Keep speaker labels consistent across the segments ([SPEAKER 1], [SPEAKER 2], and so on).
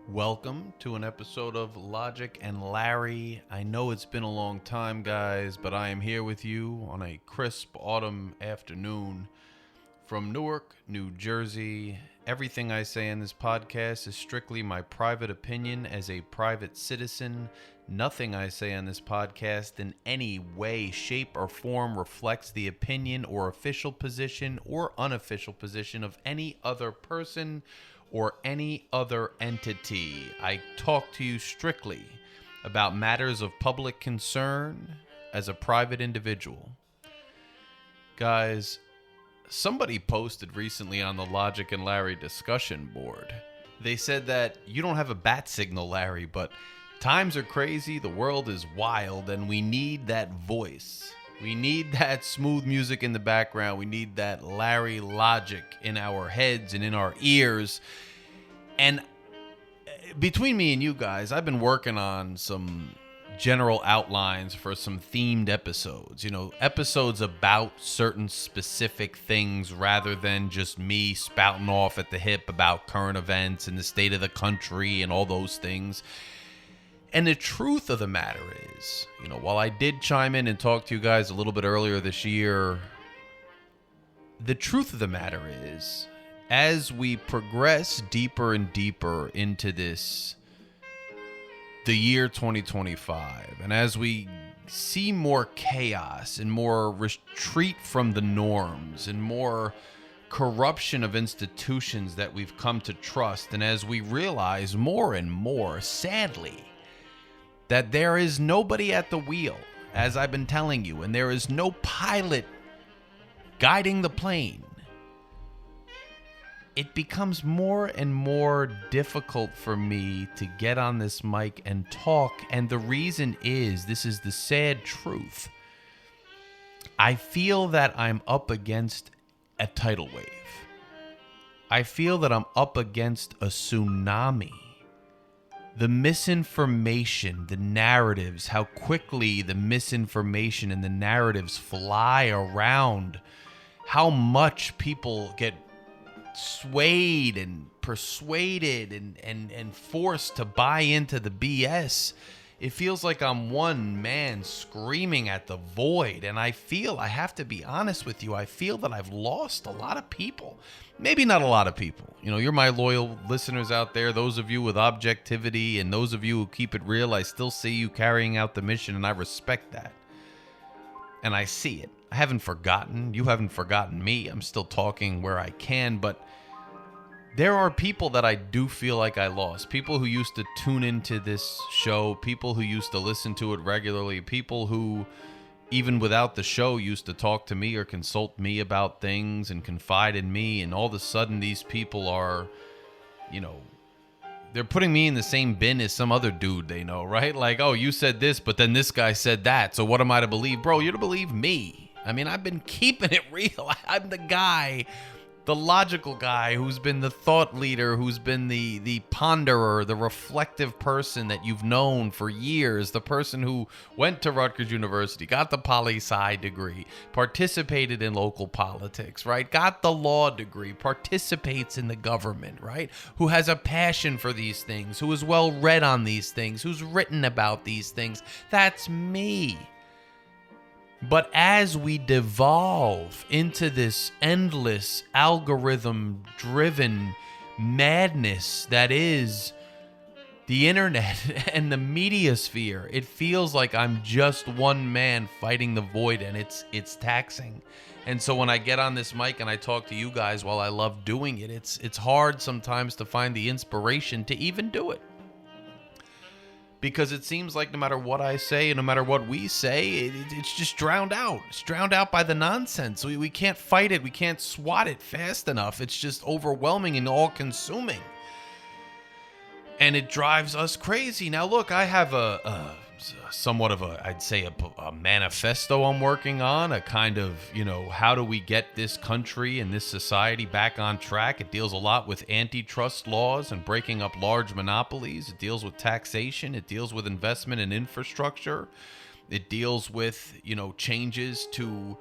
[SPEAKER 1] Welcome to an episode of Logic and Larry. I know it's been a long time, guys, but I am here with you on a crisp autumn afternoon from Newark, New Jersey. Everything I say in this podcast is strictly my private opinion as a private citizen. Nothing I say on this podcast in any way, shape, or form reflects the opinion or official position or unofficial position of any other person or any other entity. I talk to you strictly about matters of public concern as a private individual. Guys, somebody posted recently on the Logic and Larry discussion board. They said that you don't have a bat signal, Larry, but times are crazy, the world is wild, and we need that voice. We need that smooth music in the background. We need that Larry logic in our heads and in our ears. And between me and you guys, I've been working on some general outlines for some themed episodes. You know, episodes about certain specific things rather than just me spouting off at the hip about current events and the state of the country and all those things. And the truth of the matter is, you know, while I did chime in and talk to you guys a little bit earlier this year, the truth of the matter is, as we progress deeper and deeper into the year 2025, and as we see more chaos and more retreat from the norms and more corruption of institutions that we've come to trust, and as we realize more and more, sadly, that there is nobody at the wheel, as I've been telling you, and there is no pilot guiding the plane, it becomes more and more difficult for me to get on this mic and talk. And the reason is, this is the sad truth. I feel that I'm up against a tidal wave. I feel that I'm up against a tsunami. The misinformation, the narratives, how quickly the misinformation and the narratives fly around, how much people get swayed and persuaded and forced to buy into the BS. It feels like I'm one man screaming at the void, and I have to be honest with you, I feel that I've lost a lot of people. Maybe not a lot of people. You know, you're my loyal listeners out there, those of you with objectivity and those of you who keep it real. I still see you carrying out the mission, and I respect that. And I see it. I haven't forgotten. You haven't forgotten me. I'm still talking where I can, but there are people that I do feel like I lost. People who used to tune into this show, people who used to listen to it regularly, people who, even without the show, used to talk to me or consult me about things and confide in me. And all of a sudden, these people are, you know, they're putting me in the same bin as some other dude they know, right? Like, oh, you said this, but then this guy said that. So what am I to believe? Bro, you're to believe me. I mean, I've been keeping it real. I'm the guy, the logical guy who's been the thought leader, who's been the ponderer, the reflective person that you've known for years, the person who went to Rutgers University, got the poli-sci degree, participated in local politics, right? Got the law degree, participates in the government, right? Who has a passion for these things, who is well read on these things, who's written about these things. That's me. But as we devolve into this endless algorithm-driven madness that is the internet and the media sphere, it feels like I'm just one man fighting the void, and it's taxing. And so when I get on this mic and I talk to you guys, while I love doing it, it's hard sometimes to find the inspiration to even do it. Because it seems like no matter what I say and no matter what we say, it's just drowned out. It's drowned out by the nonsense. We can't fight it. We can't swat it fast enough. It's just overwhelming and all-consuming. And it drives us crazy. Now, look, I have somewhat of I'd say a manifesto I'm working on, a kind of, you know, how do we get this country and this society back on track? It deals a lot with antitrust laws and breaking up large monopolies. It deals with taxation. It deals with investment in infrastructure. It deals with, you know, changes to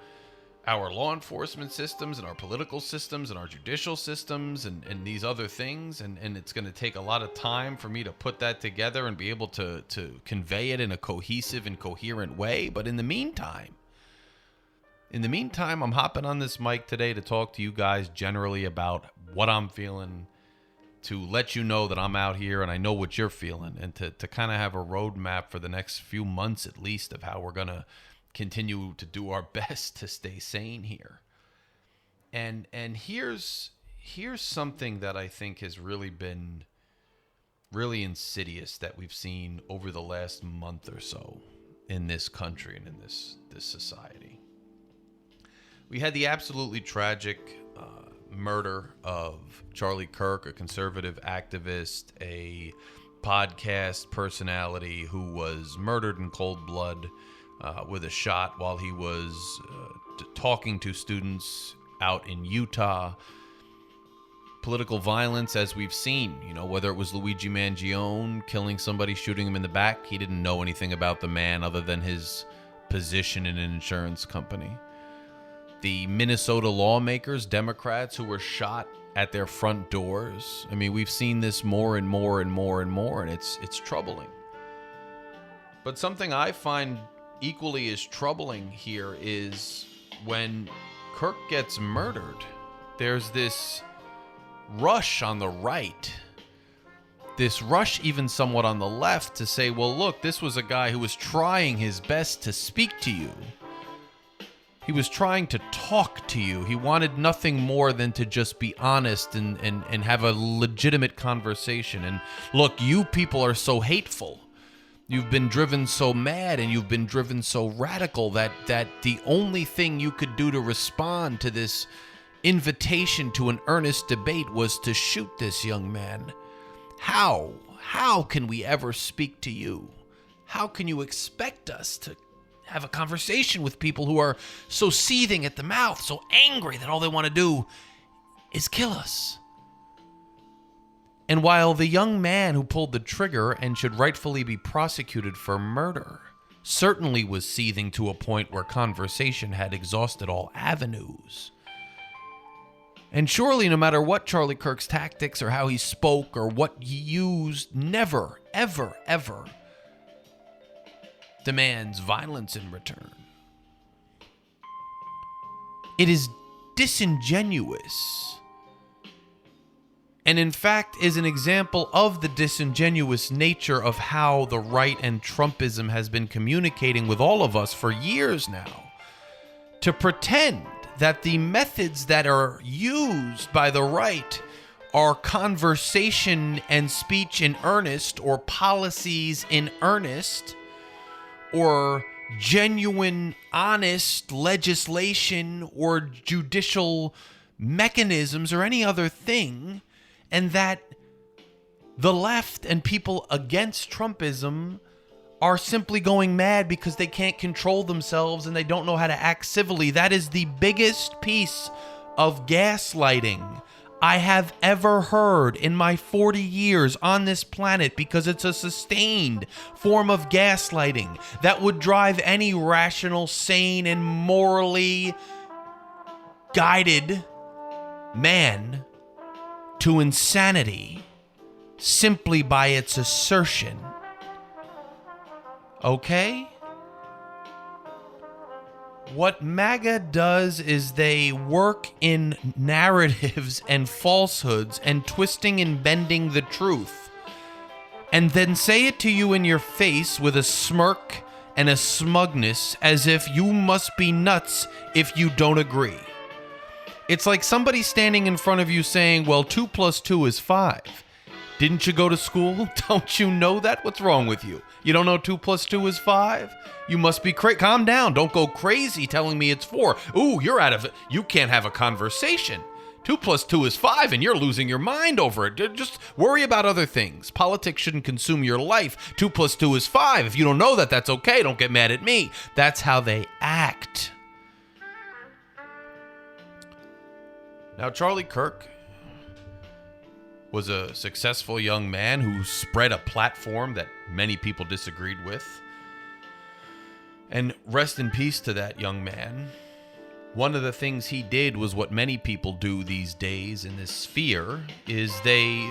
[SPEAKER 1] our law enforcement systems and our political systems and our judicial systems and these other things. And it's going to take a lot of time for me to put that together and be able to convey it in a cohesive and coherent way. But in the meantime, I'm hopping on this mic today to talk to you guys generally about what I'm feeling, to let you know that I'm out here and I know what you're feeling, and to kind of have a roadmap for the next few months at least of how we're going to continue to do our best to stay sane here. And here's something that I think has really been really insidious that we've seen over the last month or so in this country and in this society. We had the absolutely tragic murder of Charlie Kirk, a conservative activist, a podcast personality who was murdered in cold blood with a shot while he was talking to students out in Utah. Political violence, as we've seen, whether it was Luigi Mangione killing somebody, shooting him in the back. He didn't know anything about the man other than his position in an insurance company. The Minnesota lawmakers, Democrats, who were shot at their front doors. I mean, we've seen this more and more and more and more, and it's troubling. But something I find equally as troubling here is when Kirk gets murdered, there's this rush on the right, this rush even somewhat on the left to say, well, look, this was a guy who was trying his best to speak to you. He was trying to talk to you. He wanted nothing more than to just be honest and have a legitimate conversation. And look, you people are so hateful. You've been driven so mad and you've been driven so radical that the only thing you could do to respond to this invitation to an earnest debate was to shoot this young man. How? How can we ever speak to you? How can you expect us to have a conversation with people who are so seething at the mouth, so angry that all they want to do is kill us? And while the young man who pulled the trigger and should rightfully be prosecuted for murder certainly was seething to a point where conversation had exhausted all avenues, and surely no matter what Charlie Kirk's tactics or how he spoke or what he used, never, ever, ever demands violence in return. It is disingenuous, and in fact is an example of the disingenuous nature of how the right and Trumpism has been communicating with all of us for years now, to pretend that the methods that are used by the right are conversation and speech in earnest, or policies in earnest, or genuine, honest legislation or judicial mechanisms or any other thing, and that the left and people against Trumpism are simply going mad because they can't control themselves and they don't know how to act civilly. That is the biggest piece of gaslighting I have ever heard in my 40 years on this planet, because it's a sustained form of gaslighting that would drive any rational, sane, and morally guided man to insanity simply by its assertion. Okay? What MAGA does is they work in narratives and falsehoods and twisting and bending the truth, and then say it to you in your face with a smirk and a smugness as if you must be nuts if you don't agree. It's like somebody standing in front of you saying, well, 2 + 2 is 5. Didn't you go to school? Don't you know that? What's wrong with you? You don't know 2 + 2 is 5? You must be crazy. Calm down. Don't go crazy telling me it's 4. Ooh, you're out of it. You can't have a conversation. 2 + 2 is 5 and you're losing your mind over it. Just worry about other things. Politics shouldn't consume your life. 2 + 2 is 5. If you don't know that, that's okay. Don't get mad at me. That's how they act. Now, Charlie Kirk was a successful young man who spread a platform that many people disagreed with. And rest in peace to that young man. one of the things he did was what many people do these days in this sphere, is they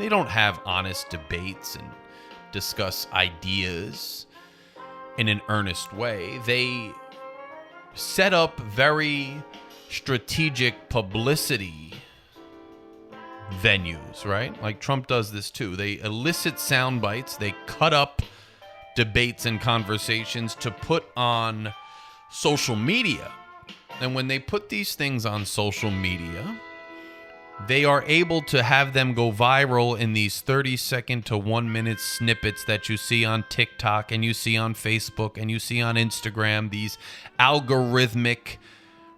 [SPEAKER 1] don't have honest debates and discuss ideas in an earnest way. They set up very strategic publicity venues, right? Like Trump does this too. They elicit sound bites, they cut up debates and conversations to put on social media. And when they put these things on social media, they are able to have them go viral in these 30-second to 1-minute snippets that you see on TikTok and you see on Facebook and you see on Instagram, these algorithmic,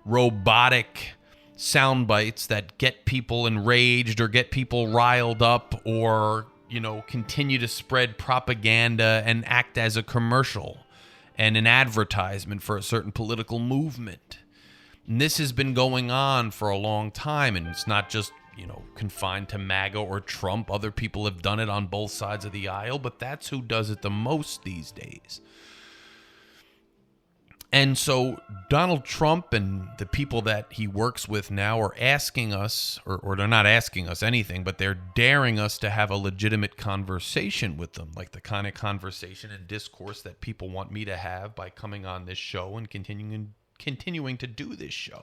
[SPEAKER 1] robotic sound bites that get people enraged or get people riled up or, continue to spread propaganda and act as a commercial and an advertisement for a certain political movement. And this has been going on for a long time, and it's not just, confined to MAGA or Trump. Other people have done it on both sides of the aisle, but that's who does it the most these days. And so Donald Trump and the people that he works with now are asking us, or they're not asking us anything, but they're daring us to have a legitimate conversation with them, like the kind of conversation and discourse that people want me to have by coming on this show and continuing to do this show.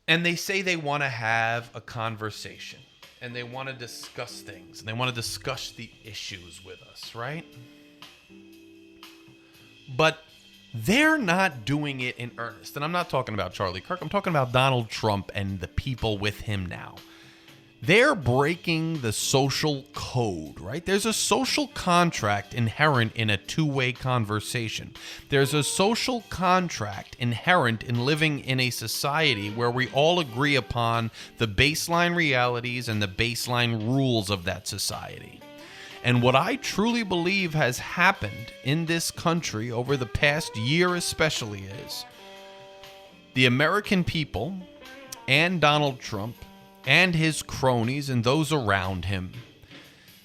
[SPEAKER 1] And they say they want to have a conversation and they want to discuss things and they want to discuss the issues with us, right? But they're not doing it in earnest. And I'm not talking about Charlie Kirk. I'm talking about Donald Trump and the people with him now. They're breaking the social code, right? There's a social contract inherent in a two-way conversation. There's a social contract inherent in living in a society where we all agree upon the baseline realities and the baseline rules of that society. And what I truly believe has happened in this country over the past year especially is the American people and Donald Trump and his cronies and those around him,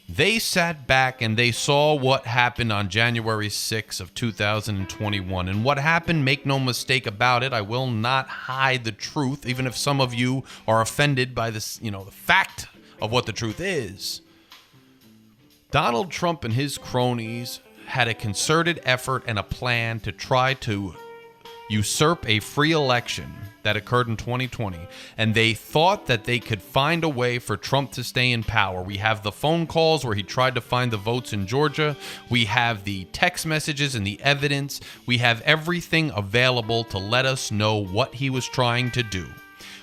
[SPEAKER 1] they sat back and they saw what happened on January 6th of 2021. And what happened, make no mistake about it, I will not hide the truth, even if some of you are offended by this, the fact of what the truth is. Donald Trump and his cronies had a concerted effort and a plan to try to usurp a free election that occurred in 2020, and they thought that they could find a way for Trump to stay in power. We have the phone calls where he tried to find the votes in Georgia. We have the text messages and the evidence. We have everything available to let us know what he was trying to do.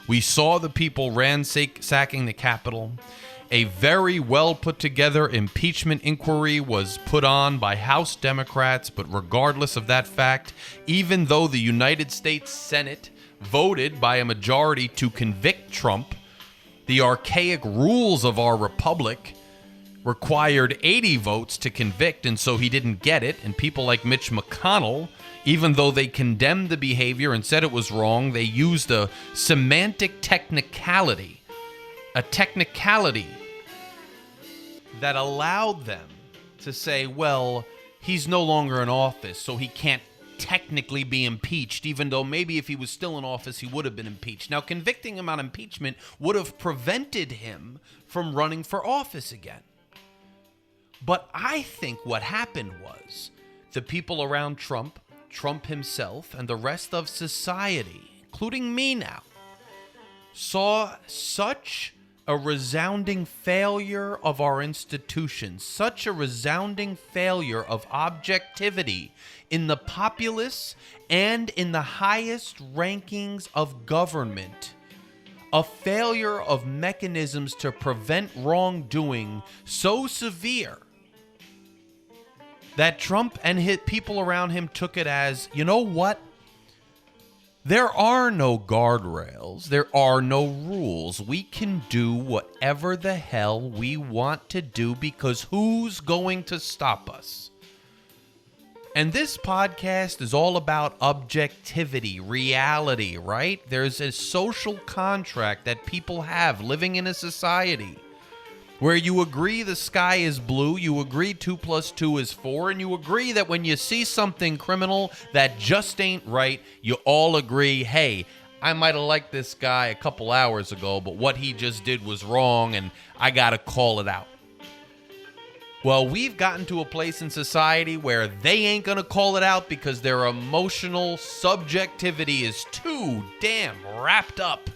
[SPEAKER 1] We saw the people ransacking the Capitol. A very well put together impeachment inquiry was put on by House Democrats, but regardless of that fact, even though the United States Senate voted by a majority to convict Trump, the archaic rules of our republic required 80 votes to convict, and so he didn't get it. And people like Mitch McConnell, even though they condemned the behavior and said it was wrong, they used a semantic technicality, that allowed them to say, well, he's no longer in office, so he can't technically be impeached, even though maybe if he was still in office, he would have been impeached. Now, convicting him on impeachment would have prevented him from running for office again. But I think what happened was the people around Trump, Trump himself, and the rest of society, including me now, saw such a resounding failure of our institutions, such a resounding failure of objectivity in the populace and in the highest rankings of government, a failure of mechanisms to prevent wrongdoing so severe that Trump and his people around him took it as, you know what? There are no guardrails. There are no rules. We can do whatever the hell we want to do because who's going to stop us? And this podcast is all about objectivity, reality, right? There's a social contract that people have living in a society where you agree the sky is blue, you agree 2 + 2 is 4, and you agree that when you see something criminal that just ain't right, you all agree, hey, I might have liked this guy a couple hours ago, but what he just did was wrong, and I gotta call it out. Well, we've gotten to a place in society where they ain't gonna call it out because their emotional subjectivity is too damn wrapped up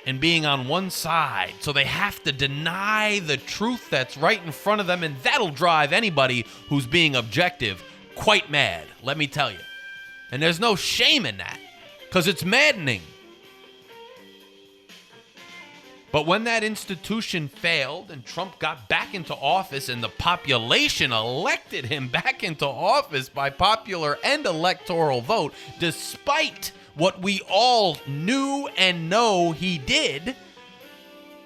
[SPEAKER 1] in being on one side. So they have to deny the truth that's right in front of them, and that'll drive anybody who's being objective quite mad, let me tell you. And there's no shame in that, because it's maddening. But when that institution failed and Trump got back into office and the population elected him back into office by popular and electoral vote, despite what we all knew and know he did,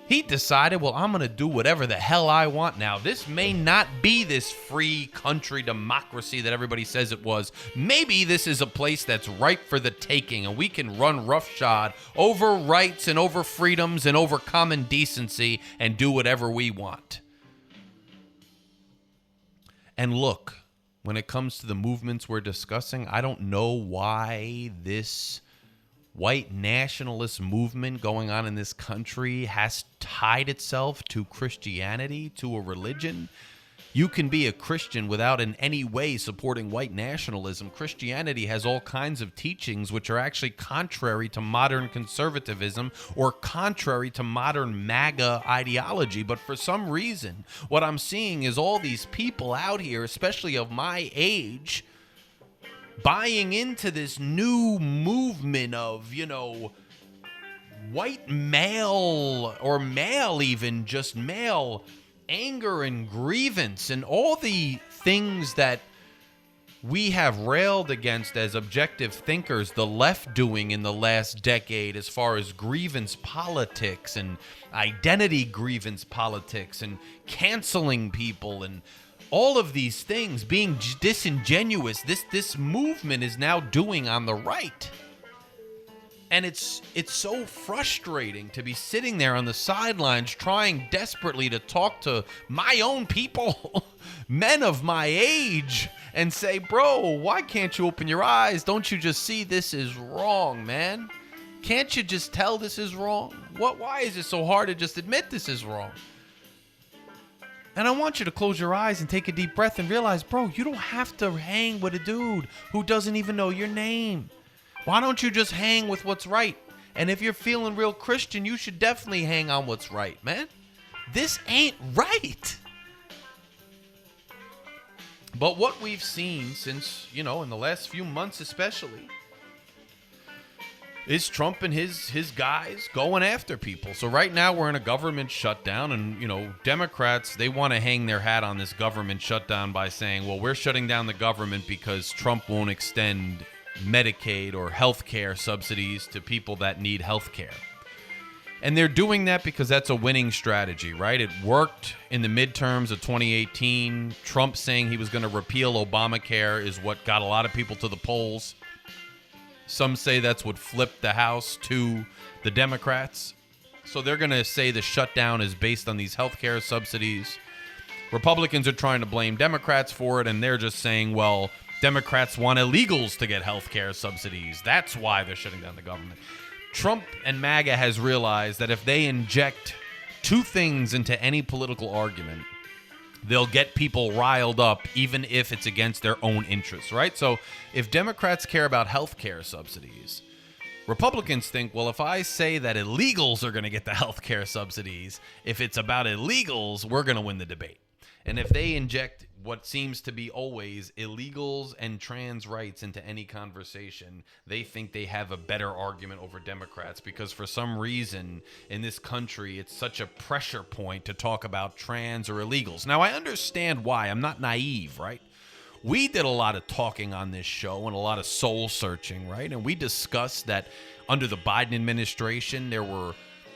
[SPEAKER 1] he decided, well, I'm going to do whatever the hell I want now. This may not be this free country democracy that everybody says it was. Maybe this is a place that's ripe for the taking, and we can run roughshod over rights and over freedoms and over common decency and do whatever we want. And look, when it comes to the movements we're discussing, I don't know why this white nationalist movement going on in this country has tied itself to Christianity, to a religion. You can be a Christian without in any way supporting white nationalism. Christianity has all kinds of teachings which are actually contrary to modern conservatism or contrary to modern MAGA ideology. But for some reason, what I'm seeing is all these people out here, especially of my age, buying into this new movement of, white male, or male even, just male anger and grievance and all the things that we have railed against as objective thinkers, the left doing in the last decade as far as grievance politics and identity grievance politics and canceling people and all of these things, being disingenuous, this movement is now doing on the right. And it's so frustrating to be sitting there on the sidelines trying desperately to talk to my own people, men of my age, and say, bro, why can't you open your eyes? Don't you just see this is wrong, man? Can't you just tell this is wrong? Why is it so hard to just admit this is wrong? And I want you to close your eyes and take a deep breath and realize, bro, you don't have to hang with a dude who doesn't even know your name. Why don't you just hang with what's right? And if you're feeling real Christian, you should definitely hang on what's right, man. This ain't right. But what we've seen since, in the last few months especially, is Trump and his guys going after people. So right now we're in a government shutdown, and, Democrats, they want to hang their hat on this government shutdown by saying, well, we're shutting down the government because Trump won't extend Medicaid or health care subsidies to people that need health care. And they're doing that because that's a winning strategy, right? It worked in the midterms of 2018. Trump saying he was going to repeal Obamacare is what got a lot of people to the polls. Some say that's what flipped the House to the Democrats. So they're going to say the shutdown is based on these healthcare subsidies. Republicans are trying to blame Democrats for it, and they're just saying, well, Democrats want illegals to get healthcare subsidies. That's why they're shutting down the government. Trump and MAGA has realized that if they inject two things into any political argument, they'll get people riled up, even if it's against their own interests, right? So if Democrats care about health care subsidies, Republicans think, well, if I say that illegals are going to get the health care subsidies, if it's about illegals, we're going to win the debate. And if they inject what seems to be always illegals and trans rights into any conversation, they think they have a better argument over Democrats, because for some reason in this country, it's such a pressure point to talk about trans or illegals. Now, I understand why. I'm not naive, right? We did a lot of talking on this show and a lot of soul searching, right? And we discussed that under the Biden administration, there were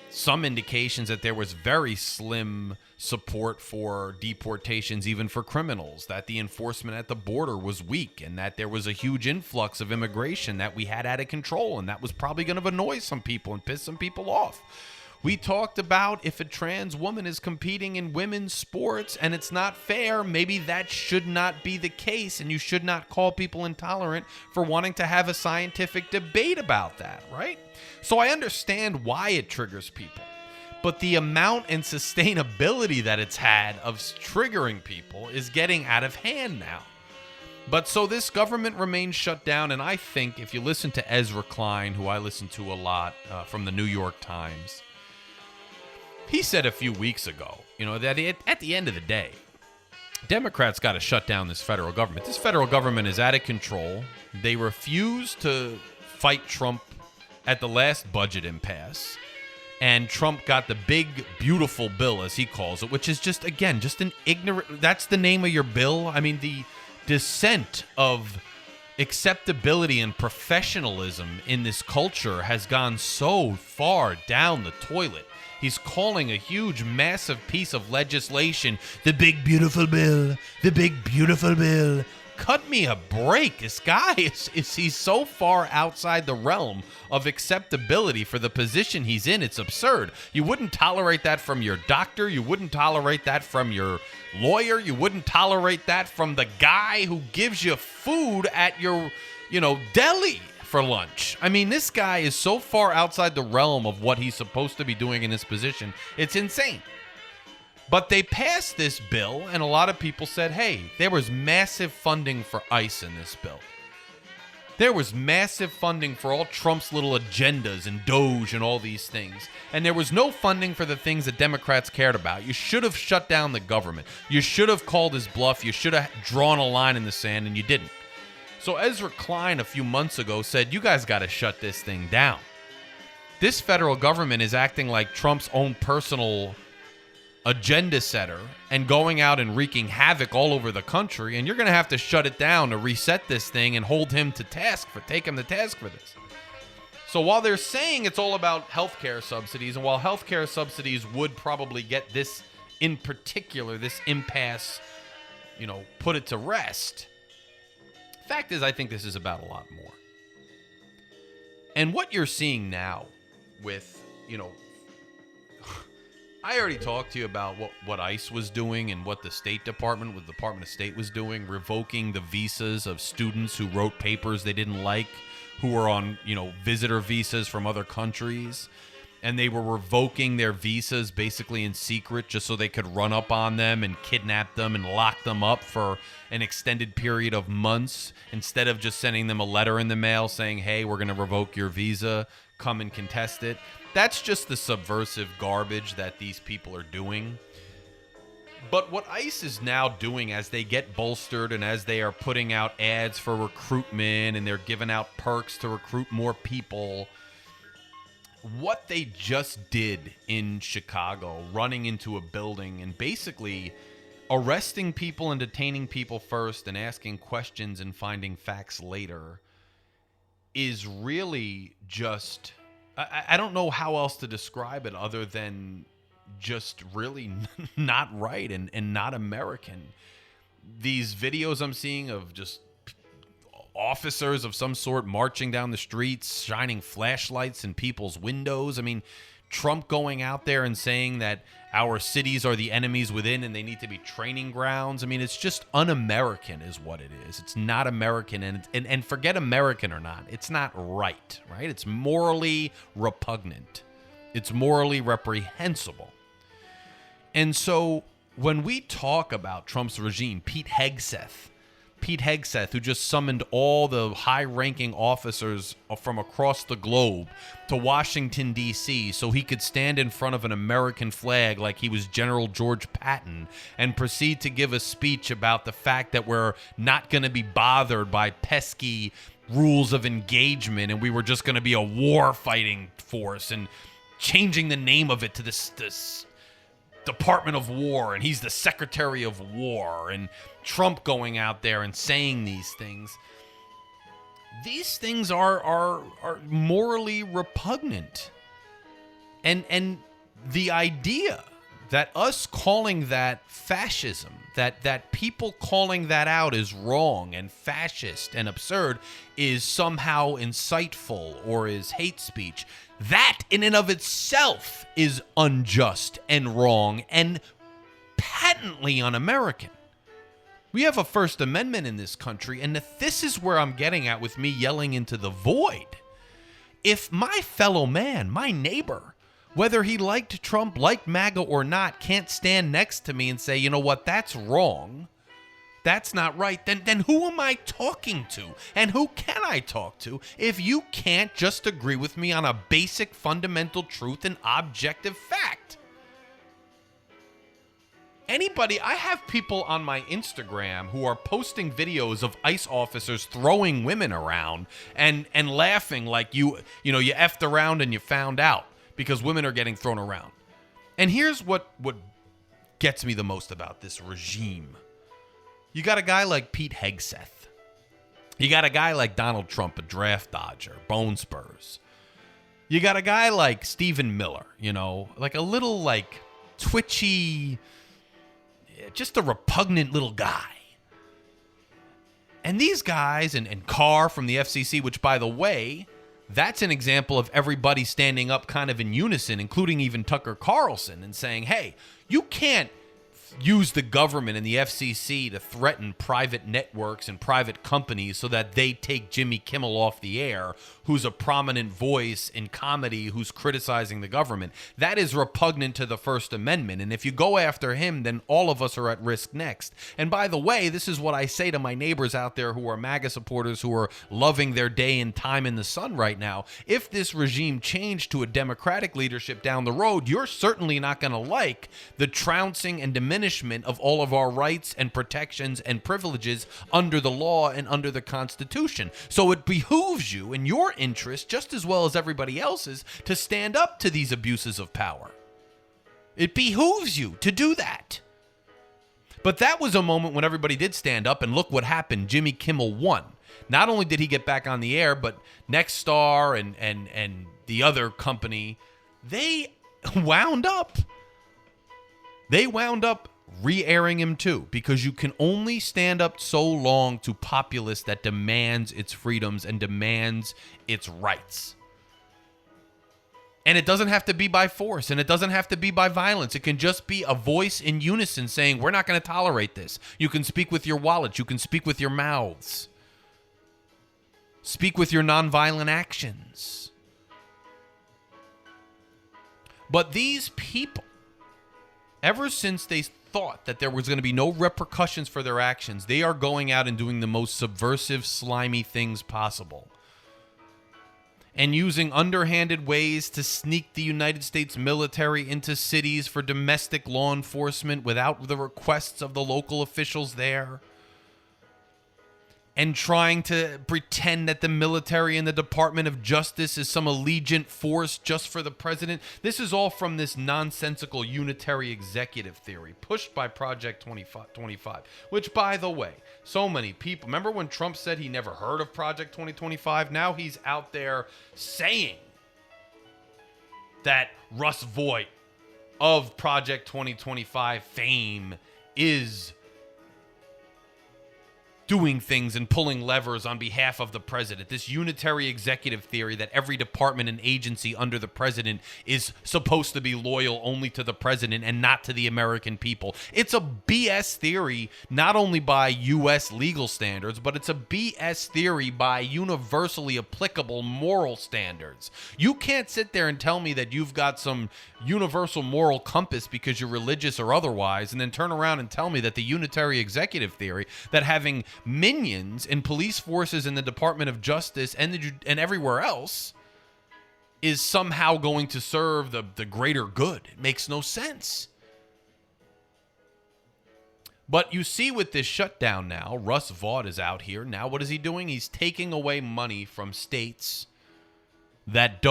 [SPEAKER 1] some indications that there was very slim support for deportations, even for criminals, that the enforcement at the border was weak, and that there was a huge influx of immigration that we had out of control, and that was probably going to annoy some people and piss some people off. We talked about if a trans woman is competing in women's sports and it's not fair, maybe that should not be the case, and you should not call people intolerant for wanting to have a scientific debate about that, right? So I understand why it triggers people, but the amount and sustainability that it's had of triggering people is getting out of hand now. But so this government remains shut down, and I think if you listen to Ezra Klein, who I listen to a lot from the New York Times, he said a few weeks ago, that at the end of the day, Democrats got to shut down this federal government. This federal government is out of control. They refused to fight Trump at the last budget impasse. And Trump got the big, beautiful bill, as he calls it, which is just an ignorant, that's the name of your bill. I mean, the descent of acceptability and professionalism in this culture has gone so far down the toilet. He's calling a huge, massive piece of legislation the big, beautiful bill, the big, beautiful bill. Cut me a break. This guy he's so far outside the realm of acceptability for the position he's in. It's absurd. You wouldn't tolerate that from your doctor. You wouldn't tolerate that from your lawyer. You wouldn't tolerate that from the guy who gives you food at your, deli for lunch. I mean, this guy is so far outside the realm of what he's supposed to be doing in this position. It's insane. But they passed this bill, and a lot of people said, hey, there was massive funding for ICE in this bill. There was massive funding for all Trump's little agendas and Doge and all these things. And there was no funding for the things that Democrats cared about. You should have shut down the government. You should have called his bluff. You should have drawn a line in the sand, and you didn't. So Ezra Klein a few months ago said, you guys got to shut this thing down. This federal government is acting like Trump's own personal agenda setter and going out and wreaking havoc all over the country, and you're going to have to shut it down to reset this thing and hold him to task take him to task for this. So while they're saying it's all about healthcare subsidies, and while healthcare subsidies would probably get this in particular, this impasse, put it to rest, fact is I think this is about a lot more. And what you're seeing now with, I already talked to you about what ICE was doing and what the Department of State was doing, revoking the visas of students who wrote papers they didn't like, who were on, visitor visas from other countries. And they were revoking their visas basically in secret just so they could run up on them and kidnap them and lock them up for an extended period of months instead of just sending them a letter in the mail saying, hey, we're going to revoke your visa, come and contest it. That's just the subversive garbage that these people are doing. But what ICE is now doing as they get bolstered and as they are putting out ads for recruitment and they're giving out perks to recruit more people, what they just did in Chicago, running into a building and basically arresting people and detaining people first and asking questions and finding facts later, is really just... I don't know how else to describe it other than just really not right and not American. These videos I'm seeing of just officers of some sort marching down the streets, shining flashlights in people's windows. I mean, Trump going out there and saying that our cities are the enemies within and they need to be training grounds. I mean, it's just un-American is what it is. It's not American, and forget American or not, it's not right? It's morally repugnant. It's morally reprehensible. And so when we talk about Trump's regime, Pete Hegseth, who just summoned all the high-ranking officers from across the globe to Washington, D.C., so he could stand in front of an American flag like he was General George Patton and proceed to give a speech about the fact that we're not going to be bothered by pesky rules of engagement and we were just going to be a war-fighting force, and changing the name of it to this Department of War, and he's the Secretary of War, and Trump going out there and saying these things. These things are morally repugnant. And the idea that us calling that fascism, that people calling that out is wrong and fascist and absurd is somehow insightful or is hate speech. That in and of itself is unjust and wrong and patently un-American. We have a First Amendment in this country, and this is where I'm getting at with me yelling into the void. If my fellow man, my neighbor, whether he liked Trump, liked MAGA or not, can't stand next to me and say, you know what, that's wrong, that's not right, then who am I talking to? And who can I talk to if you can't just agree with me on a basic fundamental truth and objective fact? I have people on my Instagram who are posting videos of ICE officers throwing women around and laughing like you effed around and you found out because women are getting thrown around. And here's what gets me the most about this regime. You got a guy like Pete Hegseth. You got a guy like Donald Trump, a draft dodger, bone spurs. You got a guy like Stephen Miller, like a little like twitchy, just a repugnant little guy. And these guys, and Carr from the FCC, which, by the way, that's an example of everybody standing up kind of in unison, including even Tucker Carlson, and saying, hey, you can't use the government and the FCC to threaten private networks and private companies so that they take Jimmy Kimmel off the air, who's a prominent voice in comedy who's criticizing the government. That is repugnant to the First Amendment. And if you go after him, then all of us are at risk next. And by the way, this is what I say to my neighbors out there who are MAGA supporters who are loving their day and time in the sun right now. If this regime changed to a Democratic leadership down the road, you're certainly not going to like the trouncing and diminishment of all of our rights and protections and privileges under the law and under the Constitution. So it behooves you in your interest, just as well as everybody else's, to stand up to these abuses of power. It behooves you to do that. But that was a moment when everybody did stand up, and look what happened. Jimmy Kimmel won. Not only did he get back on the air, but Nexstar and the other company, they wound up re-airing him too, because you can only stand up so long to populace that demands its freedoms and demands its rights. And it doesn't have to be by force, and it doesn't have to be by violence. It can just be a voice in unison saying, we're not going to tolerate this. You can speak with your wallets. You can speak with your mouths. Speak with your nonviolent actions. But these people, ever since they thought that there was going to be no repercussions for their actions, they are going out and doing the most subversive, slimy things possible. And using underhanded ways to sneak the United States military into cities for domestic law enforcement without the requests of the local officials there. And trying to pretend that the military and the Department of Justice is some allegiant force just for the president. This is all from this nonsensical unitary executive theory pushed by Project 2025, which, by the way, so many people, remember when Trump said he never heard of Project 2025? Now he's out there saying that Russ Voigt of Project 2025 fame is doing things and pulling levers on behalf of the president. This unitary executive theory that every department and agency under the president is supposed to be loyal only to the president and not to the American people. It's a BS theory, not only by U.S. legal standards, but it's a BS theory by universally applicable moral standards. You can't sit there and tell me that you've got some universal moral compass because you're religious or otherwise, and then turn around and tell me that the unitary executive theory, that having minions and police forces in the Department of Justice and everywhere else is somehow going to serve the greater good. It makes no sense. But you see with this shutdown now, Russ Vought is out here. Now what is he doing? He's taking away money from states that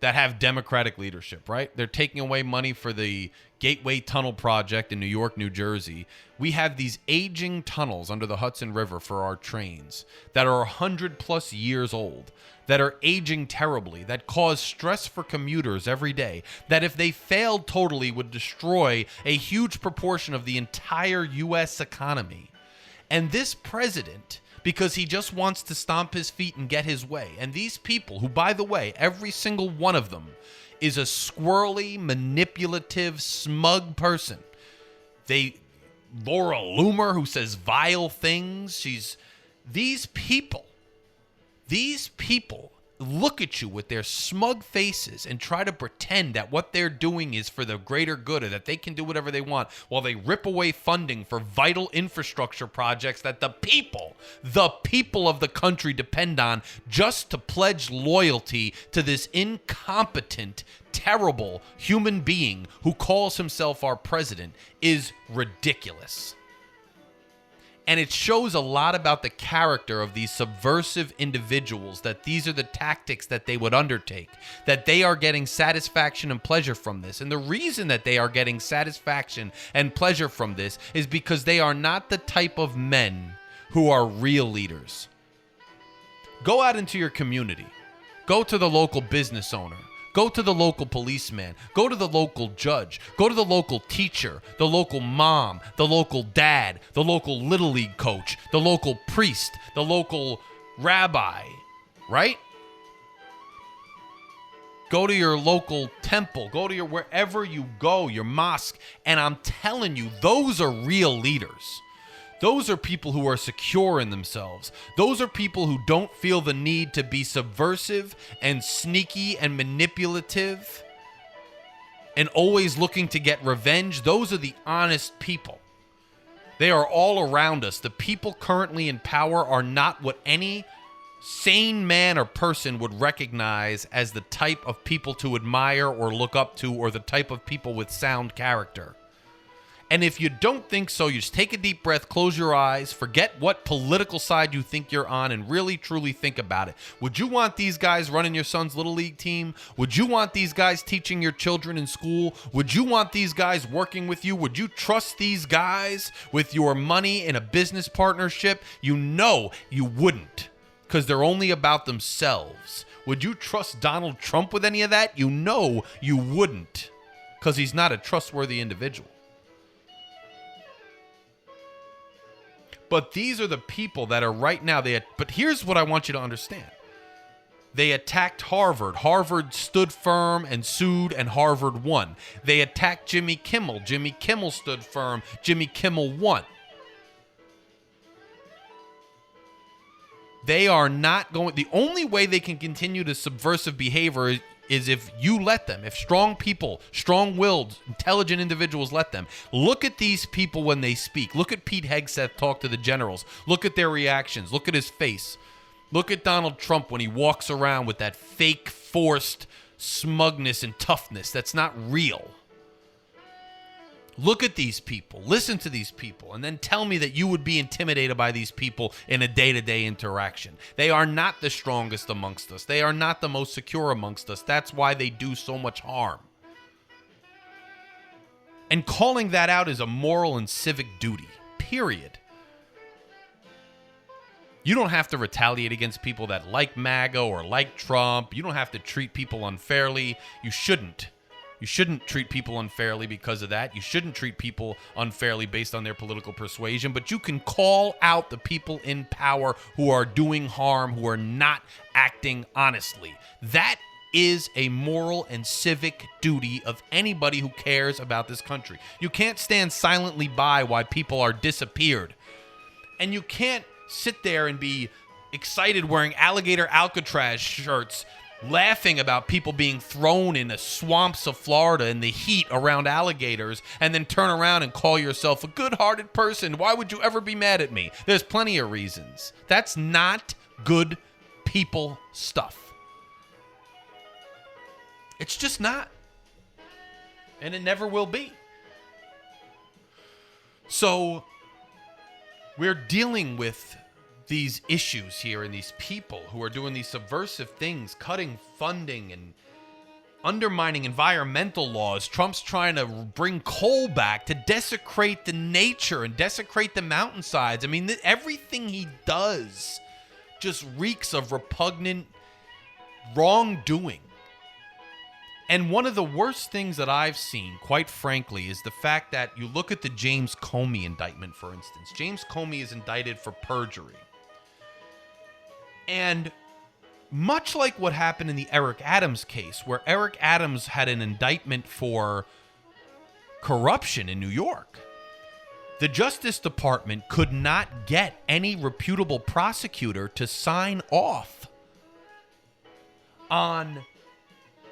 [SPEAKER 1] that have Democratic leadership, right? They're taking away money for the Gateway Tunnel project in New York, New Jersey. We have these aging tunnels under the Hudson River for our trains that are 100 plus years old, that are aging terribly, that cause stress for commuters every day, that if they failed totally would destroy a huge proportion of the entire U.S. economy. And this president, because he just wants to stomp his feet and get his way. And these people, who, by the way, every single one of them is a squirrely, manipulative, smug person. Laura Loomer, who says vile things. These people look at you with their smug faces and try to pretend that what they're doing is for the greater good or that they can do whatever they want while they rip away funding for vital infrastructure projects that the people of the country depend on just to pledge loyalty to this incompetent, terrible human being who calls himself our president is ridiculous. And it shows a lot about the character of these subversive individuals, that these are the tactics that they would undertake, that they are getting satisfaction and pleasure from this. And the reason that they are getting satisfaction and pleasure from this is because they are not the type of men who are real leaders. Go out into your community. Go to the local business owner. Go to the local policeman. Go to the local judge. Go to the local teacher, the local mom, the local dad, the local little league coach, the local priest, the local rabbi, right? Go to your local temple. Go to wherever you go, your mosque. And I'm telling you, those are real leaders. Those are people who are secure in themselves. Those are people who don't feel the need to be subversive and sneaky and manipulative and always looking to get revenge. Those are the honest people. They are all around us. The people currently in power are not what any sane man or person would recognize as the type of people to admire or look up to, or the type of people with sound character. And if you don't think so, you just take a deep breath, close your eyes, forget what political side you think you're on, and really, truly think about it. Would you want these guys running your son's little league team? Would you want these guys teaching your children in school? Would you want these guys working with you? Would you trust these guys with your money in a business partnership? You know you wouldn't, because they're only about themselves. Would you trust Donald Trump with any of that? You know you wouldn't, because he's not a trustworthy individual. But these are the people that are right now. But here's what I want you to understand. They attacked Harvard. Harvard stood firm and sued, and Harvard won. They attacked Jimmy Kimmel. Jimmy Kimmel stood firm. Jimmy Kimmel won. They are not going. The only way they can continue to subversive behavior is if you let them. If strong people, strong-willed, intelligent individuals let them. Look at these people when they speak. Look at Pete Hegseth talk to the generals. Look at their reactions. Look at his face. Look at Donald Trump when he walks around with that fake, forced smugness and toughness that's not real. Look at these people. Listen to these people. And then tell me that you would be intimidated by these people in a day-to-day interaction. They are not the strongest amongst us. They are not the most secure amongst us. That's why they do so much harm. And calling that out is a moral and civic duty. Period. You don't have to retaliate against people that like MAGA or like Trump. You don't have to treat people unfairly. You shouldn't. You shouldn't treat people unfairly because of that. You shouldn't treat people unfairly based on their political persuasion. But you can call out the people in power who are doing harm, who are not acting honestly. That is a moral and civic duty of anybody who cares about this country. You can't stand silently by while people are disappeared. And you can't sit there and be excited wearing alligator Alcatraz shirts, laughing about people being thrown in the swamps of Florida in the heat around alligators, and then turn around and call yourself a good-hearted person. Why would you ever be mad at me? There's plenty of reasons. That's not good people stuff. It's just not. And it never will be. So we're dealing with these issues here and these people who are doing these subversive things, cutting funding and undermining environmental laws. Trump's trying to bring coal back to desecrate the nature and desecrate the mountainsides. I mean, everything he does just reeks of repugnant wrongdoing. And one of the worst things that I've seen, quite frankly, is the fact that you look at the James Comey indictment, for instance. James Comey is indicted for perjury. And much like what happened in the Eric Adams case, where Eric Adams had an indictment for corruption in New York, the Justice Department could not get any reputable prosecutor to sign off on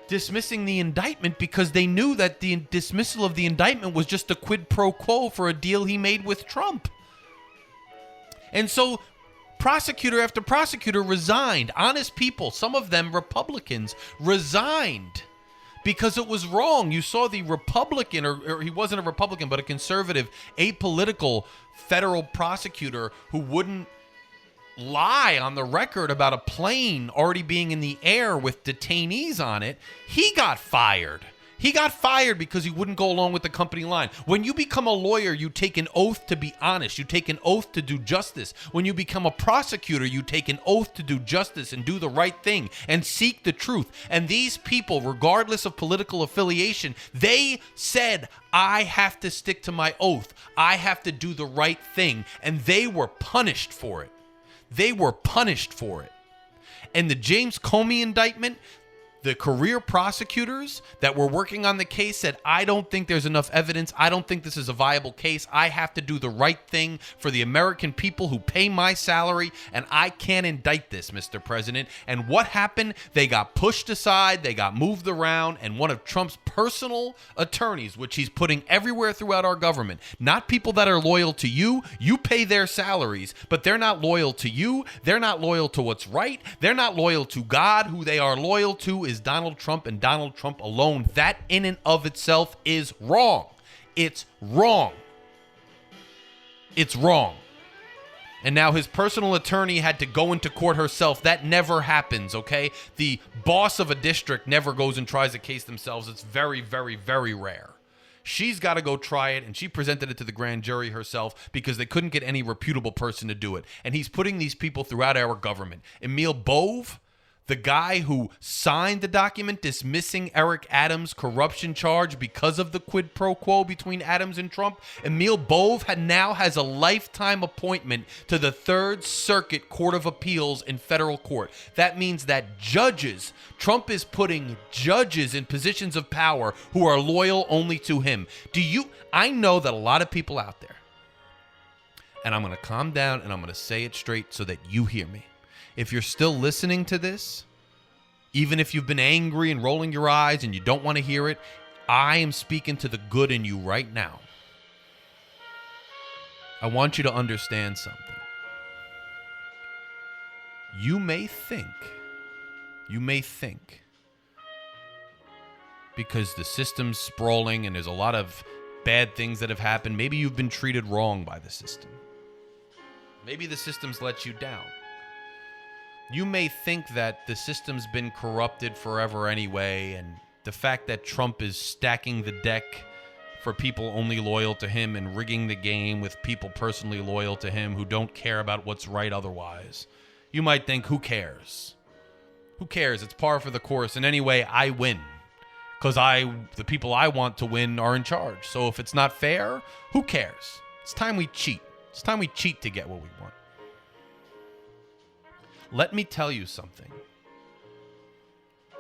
[SPEAKER 1] dismissing the indictment because they knew that the dismissal of the indictment was just a quid pro quo for a deal he made with Trump. And so prosecutor after prosecutor resigned. Honest people, some of them Republicans, resigned because it was wrong. You saw the Republican, or he wasn't a Republican, but a conservative, apolitical federal prosecutor who wouldn't lie on the record about a plane already being in the air with detainees on it. He got fired. He got fired because he wouldn't go along with the company line. When you become a lawyer, you take an oath to be honest. You take an oath to do justice. When you become a prosecutor, you take an oath to do justice and do the right thing and seek the truth. And these people, regardless of political affiliation, they said, I have to stick to my oath. I have to do the right thing. And they were punished for it. They were punished for it. And the James Comey indictment, the career prosecutors that were working on the case said, I don't think there's enough evidence. I don't think this is a viable case. I have to do the right thing for the American people who pay my salary, and I can't indict this, Mr. President. And what happened? They got pushed aside. They got moved around, and one of Trump's personal attorneys, which he's putting everywhere throughout our government, not people that are loyal to you. You pay their salaries, but they're not loyal to you. They're not loyal to what's right. They're not loyal to God. Who they are loyal to is Donald Trump and Donald Trump alone. That in and of itself is wrong. It's wrong. It's wrong. And now his personal attorney had to go into court herself. That never happens, okay? The boss of a district never goes and tries a case themselves. It's very, very, very rare. She's got to go try it, and she presented it to the grand jury herself because they couldn't get any reputable person to do it. And he's putting these people throughout our government. Emil Bove, the guy who signed the document dismissing Eric Adams' corruption charge because of the quid pro quo between Adams and Trump, Emil Bove now has a lifetime appointment to the Third Circuit Court of Appeals in federal court. That means that judges, Trump is putting judges in positions of power who are loyal only to him. I know that a lot of people out there, and I'm going to calm down and I'm going to say it straight so that you hear me. If you're still listening to this, even if you've been angry and rolling your eyes and you don't want to hear it, I am speaking to the good in you right now. I want you to understand something. You may think, because the system's sprawling and there's a lot of bad things that have happened, maybe you've been treated wrong by the system. Maybe the system's let you down. You may think that the system's been corrupted forever anyway, and the fact that Trump is stacking the deck for people only loyal to him and rigging the game with people personally loyal to him who don't care about what's right otherwise. You might think, who cares? Who cares? It's par for the course. And anyway, I win. Because the people I want to win are in charge. So if it's not fair, who cares? It's time we cheat. It's time we cheat to get what we want. Let me tell you something.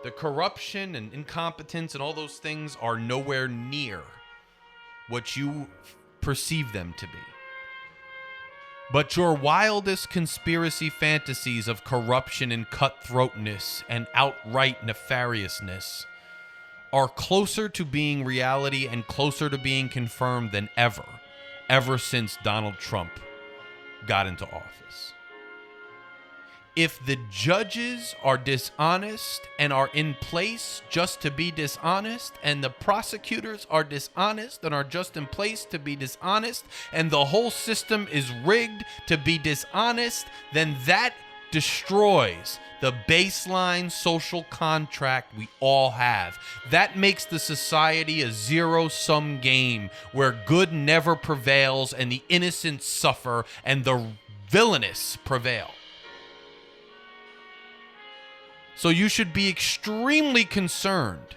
[SPEAKER 1] The corruption and incompetence and all those things are nowhere near what you perceive them to be. But your wildest conspiracy fantasies of corruption and cutthroatness and outright nefariousness are closer to being reality and closer to being confirmed than ever since Donald Trump got into office. If the judges are dishonest and are in place just to be dishonest, and the prosecutors are dishonest and are just in place to be dishonest, and the whole system is rigged to be dishonest, then that destroys the baseline social contract we all have. That makes the society a zero-sum game where good never prevails and the innocent suffer and the villainous prevail. So you should be extremely concerned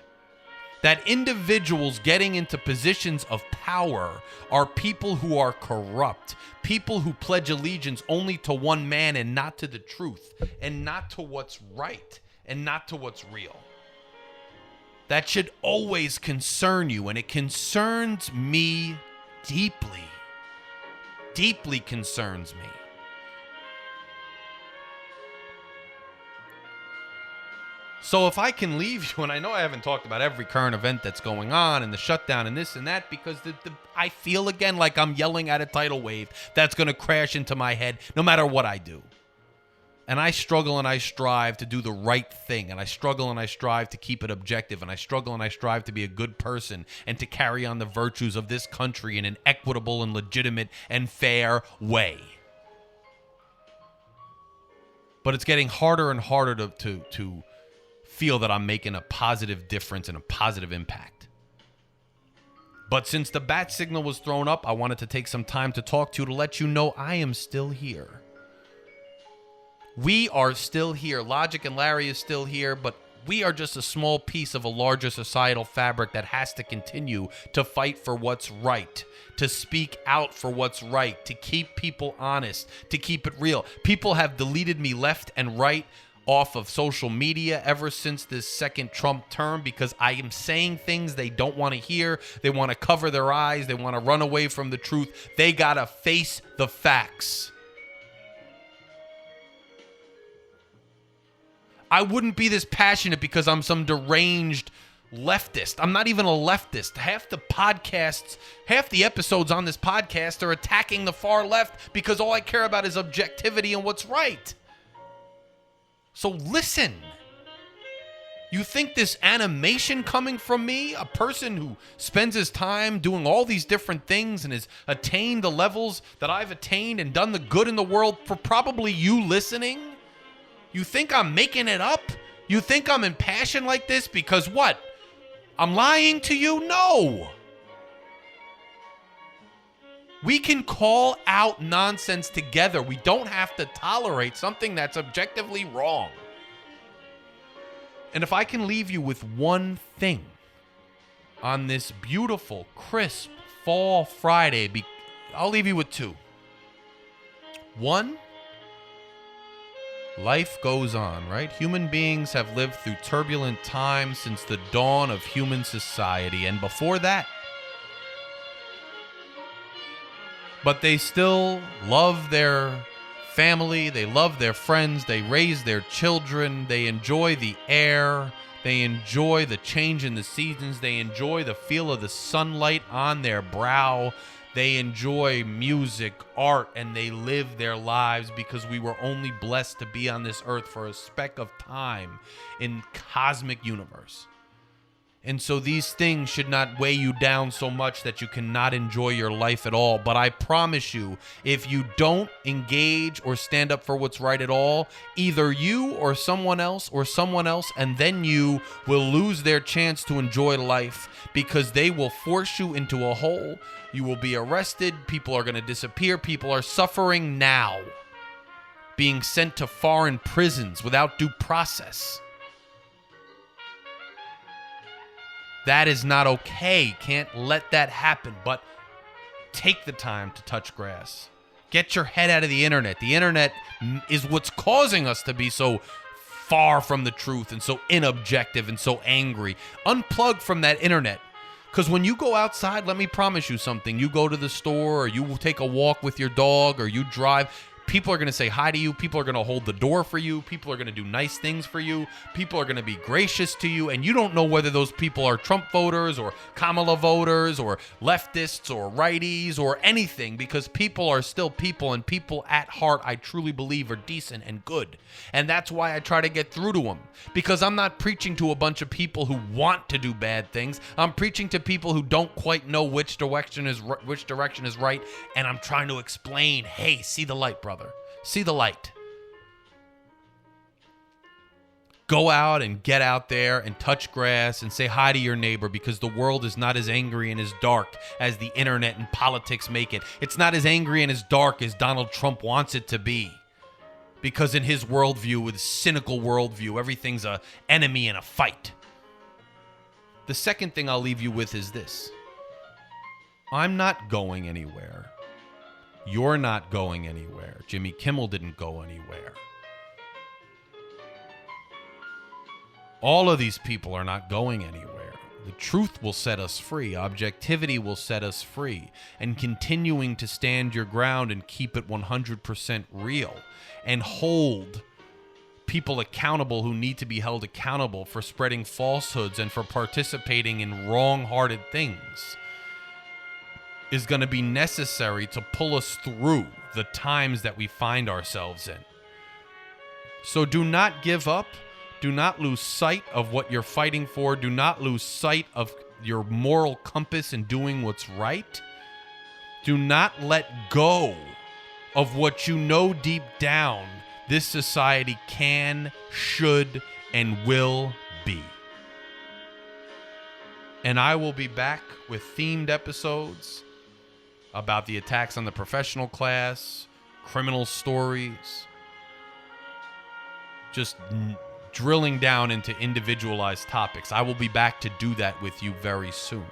[SPEAKER 1] that individuals getting into positions of power are people who are corrupt, people who pledge allegiance only to one man and not to the truth, and not to what's right, and not to what's real. That should always concern you, and it concerns me deeply. Deeply concerns me. So if I can leave you, and I know I haven't talked about every current event that's going on and the shutdown and this and that, because I feel again like I'm yelling at a tidal wave that's going to crash into my head no matter what I do. And I struggle and I strive to do the right thing, and I struggle and I strive to keep it objective, and I struggle and I strive to be a good person and to carry on the virtues of this country in an equitable and legitimate and fair way. But it's getting harder and harder to feel that I'm making a positive difference and a positive impact. But since the bat signal was thrown up, I wanted to take some time to talk to you to let you know I am still here. We are still here. Logic and Larry is still here, but we are just a small piece of a larger societal fabric that has to continue to fight for what's right, to speak out for what's right, to keep people honest, to keep it real. People have deleted me left and right off of social media ever since this second Trump term because I am saying things they don't want to hear. They want to cover their eyes. They want to run away from the truth. They got to face the facts. I wouldn't be this passionate because I'm some deranged leftist. I'm not even a leftist. Half the episodes on this podcast are attacking the far left because all I care about is objectivity and what's right. So listen. You think this animation coming from me, a person who spends his time doing all these different things and has attained the levels that I've attained and done the good in the world for probably you listening? You think I'm making it up? You think I'm impassioned like this because what? I'm lying to you? No. We can call out nonsense together. We don't have to tolerate something that's objectively wrong. And if I can leave you with one thing on this beautiful, crisp fall Friday, I'll leave you with two. One, life goes on, right? Human beings have lived through turbulent times since the dawn of human society, and before that. But they still love their family, they love their friends, they raise their children, they enjoy the air, they enjoy the change in the seasons, they enjoy the feel of the sunlight on their brow, they enjoy music, art, and they live their lives because we were only blessed to be on this earth for a speck of time in cosmic universe. And so these things should not weigh you down so much that you cannot enjoy your life at all. But I promise you, if you don't engage or stand up for what's right at all, either you or someone else, and then you will lose their chance to enjoy life because they will force you into a hole. You will be arrested. People are going to disappear. People are suffering now, being sent to foreign prisons without due process. That is not okay. Can't let that happen. But take the time to touch grass. Get your head out of the internet. The internet is what's causing us to be so far from the truth and so inobjective and so angry. Unplug from that internet. Because when you go outside, let me promise you something. You go to the store or you take a walk with your dog or you drive. People are going to say hi to you. People are going to hold the door for you. People are going to do nice things for you. People are going to be gracious to you. And you don't know whether those people are Trump voters or Kamala voters or leftists or righties or anything, because people are still people, and people at heart, I truly believe, are decent and good. And that's why I try to get through to them, because I'm not preaching to a bunch of people who want to do bad things. I'm preaching to people who don't quite know which direction is right. And I'm trying to explain, hey, see the light, brother. See the light. Go out and get out there and touch grass and say hi to your neighbor, because the world is not as angry and as dark as the internet and politics make it. It's not as angry and as dark as Donald Trump wants it to be. Because in his worldview, with cynical worldview, everything's an enemy and a fight. The second thing I'll leave you with is this. I'm not going anywhere. You're not going anywhere. Jimmy Kimmel didn't go anywhere. All of these people are not going anywhere. The truth will set us free. Objectivity will set us free. And continuing to stand your ground and keep it 100% real and hold people accountable who need to be held accountable for spreading falsehoods and for participating in wrong-hearted things is going to be necessary to pull us through the times that we find ourselves in. So do not give up. Do not lose sight of what you're fighting for. Do not lose sight of your moral compass in doing what's right. Do not let go of what you know deep down this society can, should, and will be. And I will be back with themed episodes about the attacks on the professional class, criminal stories, just drilling down into individualized topics. I will be back to do that with you very soon.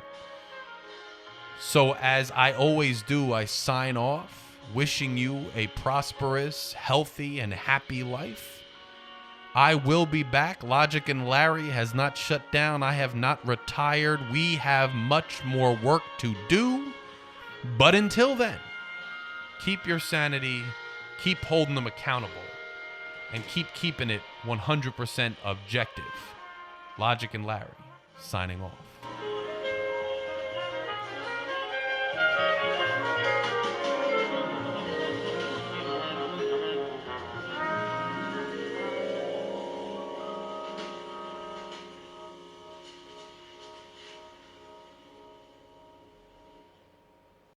[SPEAKER 1] So as I always do, I sign off, wishing you a prosperous, healthy, and happy life. I will be back. Logic and Larry has not shut down. I have not retired. We have much more work to do. But until then, keep your sanity, keep holding them accountable, and keep keeping it 100% objective. Logic and Larry, signing off.